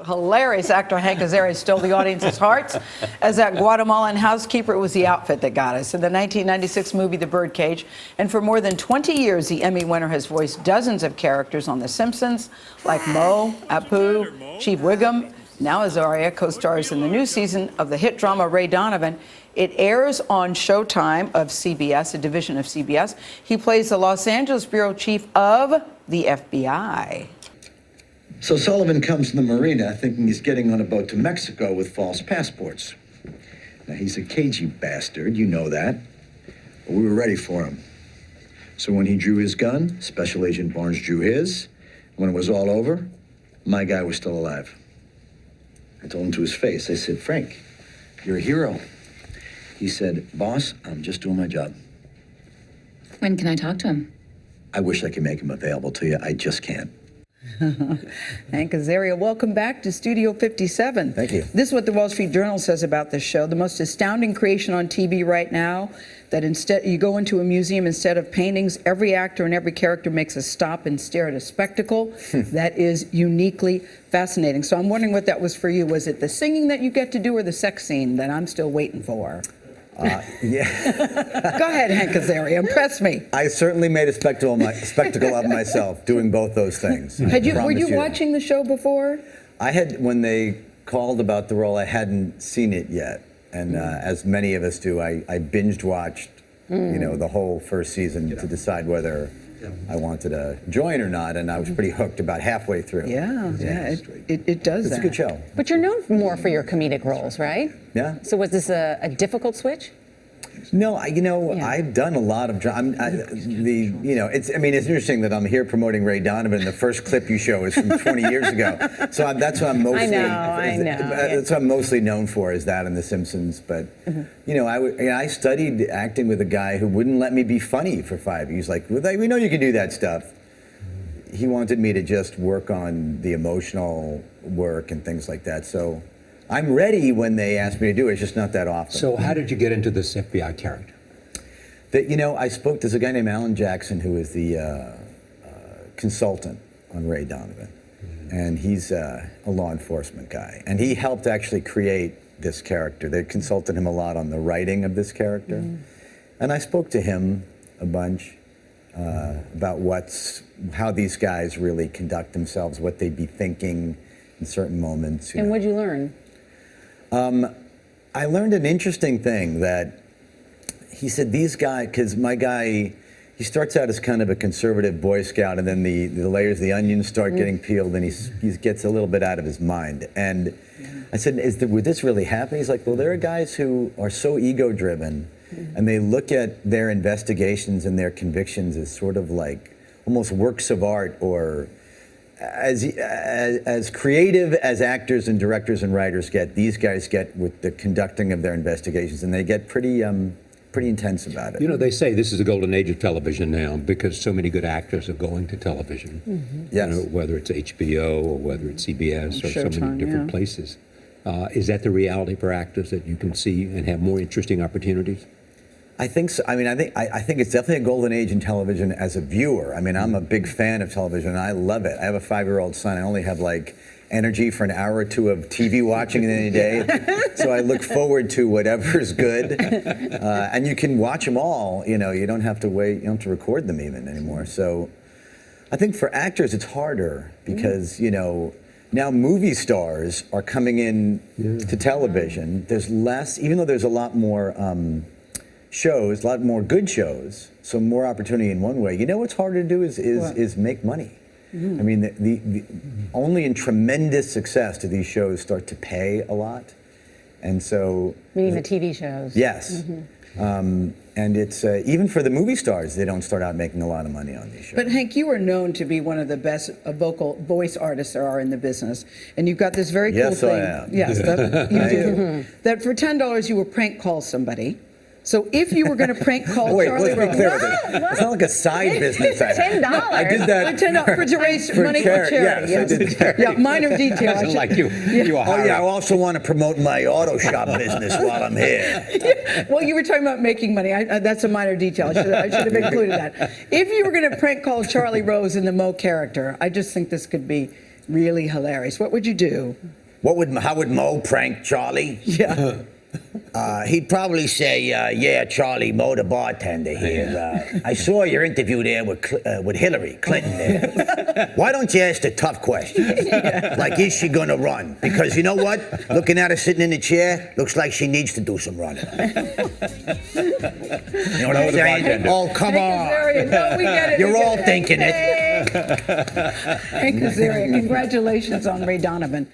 Hilarious actor Hank Azaria stole the audience's hearts as that Guatemalan housekeeper. It was the outfit that got us in the 1996 movie The Birdcage. And for more than 20 years, the Emmy winner has voiced dozens of characters on The Simpsons, like Moe, Apu, Chief Wiggum. Now Azaria co-stars in the new season of the hit drama Ray Donovan. It airs on Showtime of CBS, a division of CBS. He plays the Los Angeles bureau chief of the FBI. So Sullivan comes to the marina thinking he's getting on a boat to Mexico with false passports. Now, he's a cagey bastard, you know that. But we were ready for him. So when he drew his gun, Special Agent Barnes drew his. When it was all over, my guy was still alive. I told him to his face, I said, "Frank, you're a hero." He said, "Boss, I'm just doing my job." When can I talk to him? I wish I could make him available to you. I just can't. Hank Azaria, welcome back to Studio 57. Thank you. This is what the Wall Street Journal says about this show. The most astounding creation on TV right now, that instead you go into a museum, instead of paintings, every actor and every character makes a stop and stare at a spectacle that is uniquely fascinating. So I'm wondering what that was for you. Was it the singing that you get to do or the sex scene that I'm still waiting for? Yeah. Go ahead, Hank Azaria, impress me. I certainly made a spectacle of myself doing both those things. Were you watching the show before? I had, when they called about the role, I hadn't seen it yet. And as many of us do, I binged watched, the whole first season to decide whether I wanted to join or not, and I was pretty hooked about halfway through. It does It's that. a good show. But you're known more for your comedic roles, right? Yeah. So was this a difficult switch? No, I've done a lot of it's interesting that I'm here promoting Ray Donovan. The first clip you show is from 20 years ago. So that's what I'm mostly I know. That's what I'm mostly known for, is that and The Simpsons. But I studied acting with a guy who wouldn't let me be funny for 5 years. Like, we know you can do that stuff. He wanted me to just work on the emotional work and things like that. So I'm ready when they ask me to do it. It's just not that often. So how did you get into this FBI character? I spoke to a guy named Alan Jackson, who is the consultant on Ray Donovan. And he's a law enforcement guy. And he helped actually create this character. They consulted him a lot on the writing of this character. And I spoke to him a bunch about how these guys really conduct themselves, what they'd be thinking in certain moments. And what'd you learn? I learned an interesting thing, that he said these guys, because my guy, he starts out as kind of a conservative Boy Scout, and then the layers, the onions start getting peeled, and he gets a little bit out of his mind. And I said, would this really happen? He's like, well, there are guys who are so ego-driven, and they look at their investigations and their convictions as sort of like almost works of art, or as creative as actors and directors and writers get, these guys get with the conducting of their investigations, and they get pretty intense about it. They say this is a golden age of television now because so many good actors are going to television. Yes. Whether it's HBO or whether it's CBS or so many different places. Is that the reality for actors, that you can see and have more interesting opportunities? I think so. I think it's definitely a golden age in television as a viewer. I'm a big fan of television, and I love it. I have a 5-year-old son. I only have energy for an hour or two of TV watching in any day. So I look forward to whatever's good. And you can watch them all. You don't have to wait. You don't have to record them even anymore. So I think for actors it's harder because, now movie stars are coming in to television. There's less, even though there's a lot more shows, a lot more good shows, so more opportunity in one way. What's harder to do is make money. The only in tremendous success do these shows start to pay a lot, and so. Meaning the TV shows. Yes, and it's even for the movie stars, they don't start out making a lot of money on these shows. But Hank, you are known to be one of the best voice artists there are in the business, and you've got this very cool yes, thing. I am. Yes, you do. That for $10 you will prank call somebody. So if you were going to prank call Wait, Charlie let's be Rose, clear with this. It's not like a side business. $10. I did that to raise money for charity. Yes, I did charity. Yeah, minor detail. Doesn't like you. You are I also want to promote my auto shop business while I'm here. Well, you were talking about making money. That's a minor detail. I should have included that. If you were going to prank call Charlie Rose in the Moe character, I just think this could be Really hilarious. What would you do? How would Mo prank Charlie? Yeah. He'd probably say, "Yeah, Charlie, Mo, the bartender here. I saw your interview there with Hillary Clinton. There. Why don't you ask the tough questions? Like, is she gonna run? Because you know what? Looking at her sitting in the chair, looks like she needs to do some running. You know what I'm the saying? bartender. Oh, come Hank on. Azaria. No, we get it. You're we get all thinking it. Hank Azaria, congratulations on Ray Donovan.